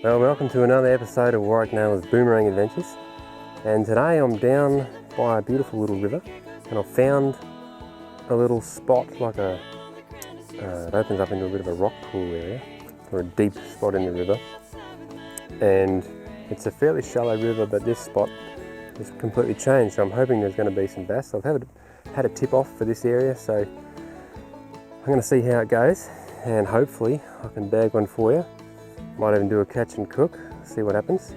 Well, welcome to another episode of Naylor's Boomerang Adventures. And today I'm down by a beautiful little river, and I've found a little spot it opens up into a bit of a rock pool area, or a deep spot in the river. And it's a fairly shallow river, but this spot has completely changed, so I'm hoping there's going to be some bass. I've had a tip off for this area, so I'm going to see how it goes, and hopefully I can bag one for you. Might even do a catch and cook, see what happens.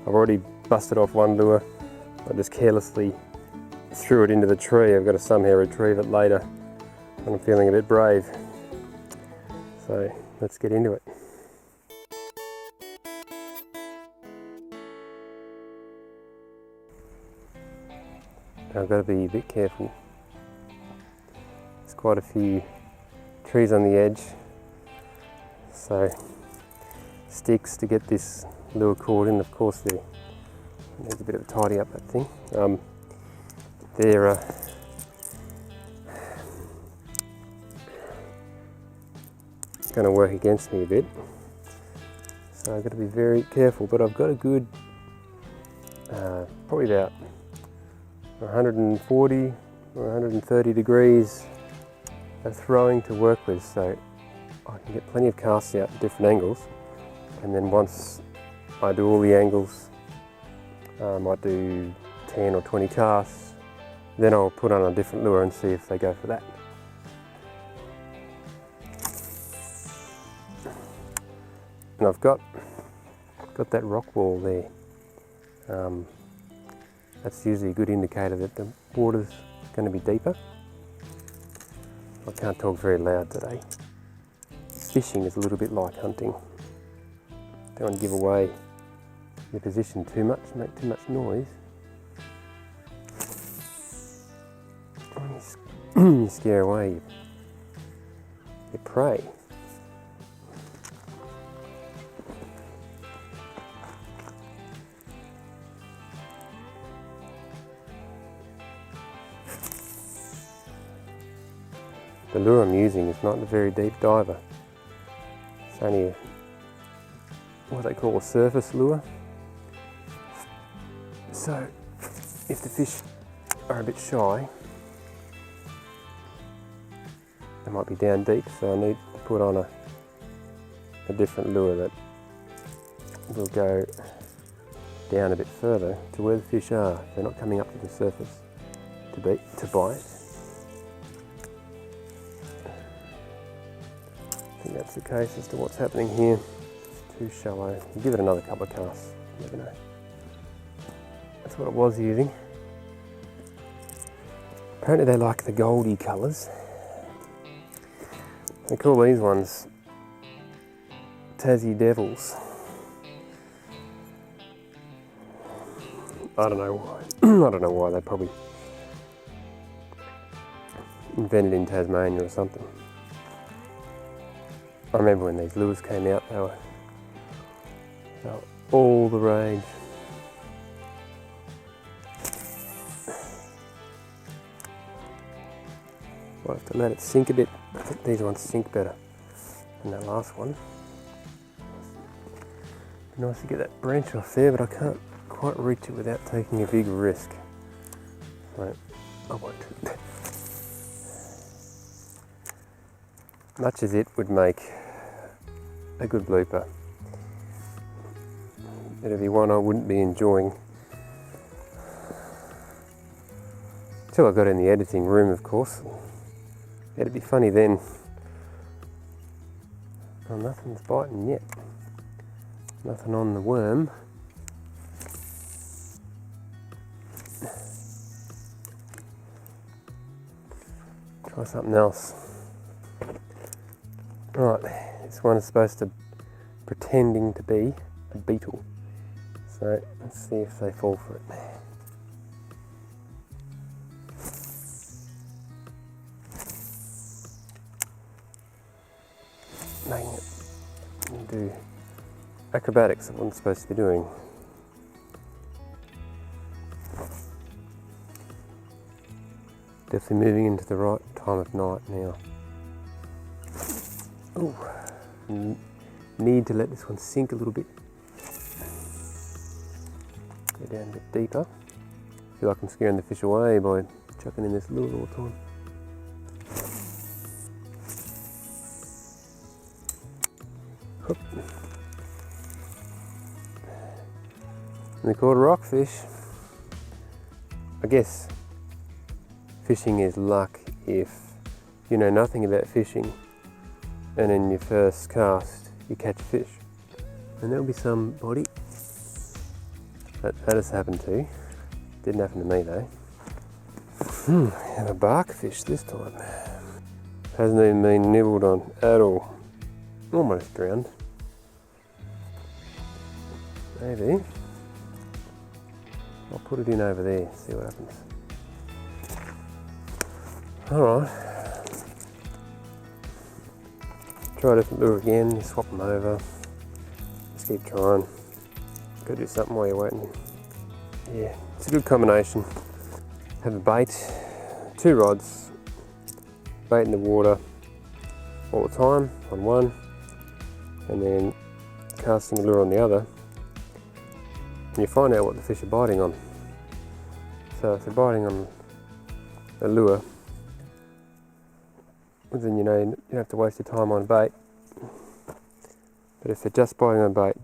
I've already busted off one lure. I just carelessly threw it into the tree. I've got to somehow retrieve it later, and I'm feeling a bit brave. So let's get into it. I've got to be a bit careful. There's quite a few trees on the edge, so sticks to get this lure caught in. Of course, there needs a bit of a tidy up, that thing. They're going to work against me a bit, so I've got to be very careful. But I've got a good, probably about 140 or 130 degrees of throwing to work with, so I can get plenty of casts out at different angles. And then once I do all the angles, I might do 10 or 20 casts, then I'll put on a different lure and see if they go for that. And I've got that rock wall there. That's usually a good indicator that the water's going to be deeper. I can't talk very loud today. Fishing is a little bit like hunting. Don't want to give away your position too much, make too much noise. You scare away your prey. The lure I'm using is not a very deep diver. It's only what they call a surface lure. So if the fish are a bit shy, they might be down deep, so I need to put on a different lure that will go down a bit further to where the fish are. They're not coming up to the surface to bite. I think that's the case as to what's happening here. Too shallow. We'll give it another couple of casts, you never know. That's what it was using. Apparently they like the goldy colours. They call these ones Tassie Devils. I don't know why. I don't know why. They probably invented in Tasmania or something. I remember when these lures came out, they were all the rage. I'll have to let it sink a bit. I think these ones sink better than that last one. Nice to get that branch off there, but I can't quite reach it without taking a big risk. So I won't. Much as it would make a good blooper, it'd be one I wouldn't be enjoying till I got in the editing room, of course. It'd be funny then. Oh, nothing's biting yet. Nothing on the worm. Try something else. Right, this one is supposed to pretending to be a beetle. So let's see if they fall for it. Making it do acrobatics that one's supposed to be doing. Definitely moving into the right time of night now. Ooh. need to let this one sink a little bit. Go down a bit deeper. I feel like I'm scaring the fish away by chucking in this lure all the time. Hoop. And they're called rockfish. I guess fishing is luck if you know nothing about fishing and in your first cast you catch a fish. And there'll be somebody that has happened to. Didn't happen to me though. And a bark fish this time. Hasn't even been nibbled on at all. Almost drowned. Maybe. I'll put it in over there, see what happens. Alright. Try a different lure again, swap them over. Just keep trying. Gotta do something while you're waiting. Yeah, it's a good combination. Have a bait, 2 rods, bait in the water all the time on one, and then casting a lure on the other. And you find out what the fish are biting on. So if they're biting on a lure, then you know you don't have to waste your time on bait. But if they're just biting on bait,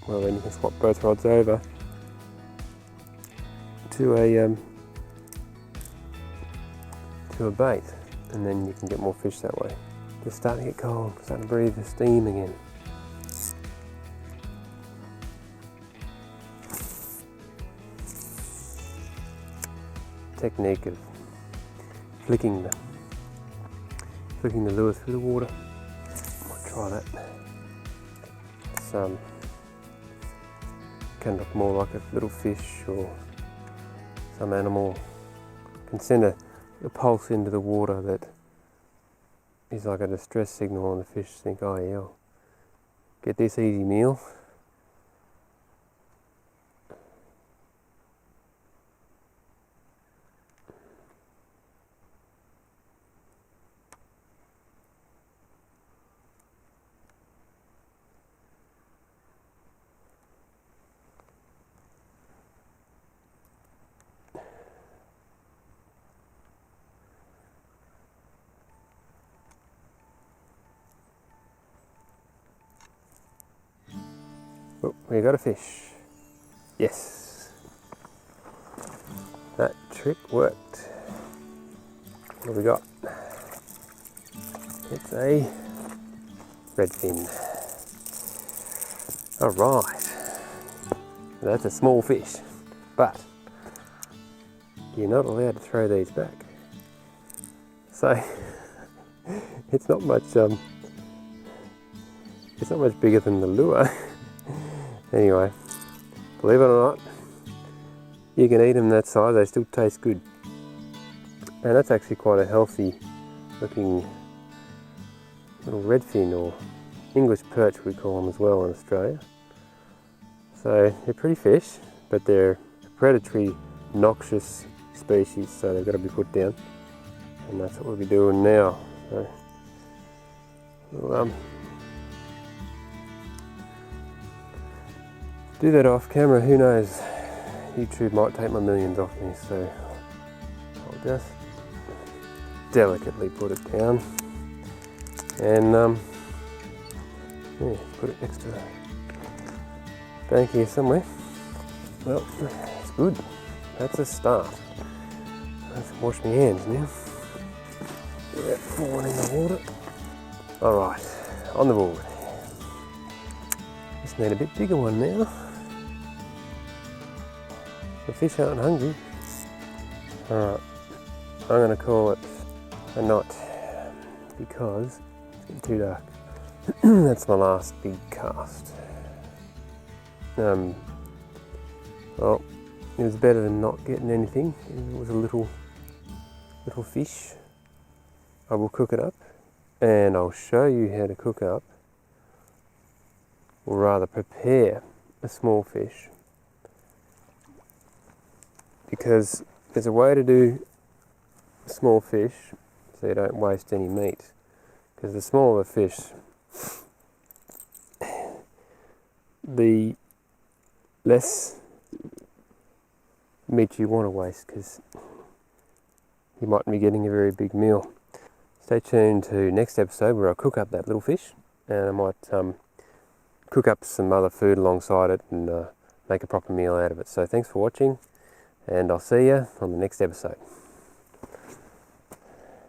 well then you can swap both rods over to a bait, and then you can get more fish that way. It's starting to get cold, starting to breathe the steam again. Technique of flicking the lure through the water. Might try that. It's can look more like a little fish or some animal. Can send a pulse into the water that is like a distress signal, and the fish think, oh yeah, I'll get this easy meal. Oh, we got a fish. Yes. That trick worked. What have we got? It's a redfin. Alright. That's a small fish, but you're not allowed to throw these back. So it's not much bigger than the lure. Anyway, believe it or not, you can eat them that size, they still taste good. And that's actually quite a healthy looking little redfin, or English perch we call them as well in Australia. So they're pretty fish, but they're a predatory, noxious species, so they've got to be put down. And that's what we'll be doing now. So, we'll, do that off camera, who knows, YouTube might take my millions off me, so I'll just delicately put it down and yeah, put it next to the bank here somewhere. Well, it's good, that's a start. I have to wash my hands now without falling in the water. Alright, on the board. Just need a bit bigger one now. The fish aren't hungry. Alright, I'm going to call it a knot because it's getting too dark. That's my last big cast. Well, it was better than not getting anything. It was a little fish. I will cook it up and I'll show you how to cook up, or rather prepare, a small fish. Because there's a way to do small fish so you don't waste any meat. Because the smaller the fish, the less meat you want to waste, because you might be getting a very big meal. Stay tuned to next episode where I'll cook up that little fish, and I might cook up some other food alongside it and make a proper meal out of it. So thanks for watching, and I'll see you on the next episode.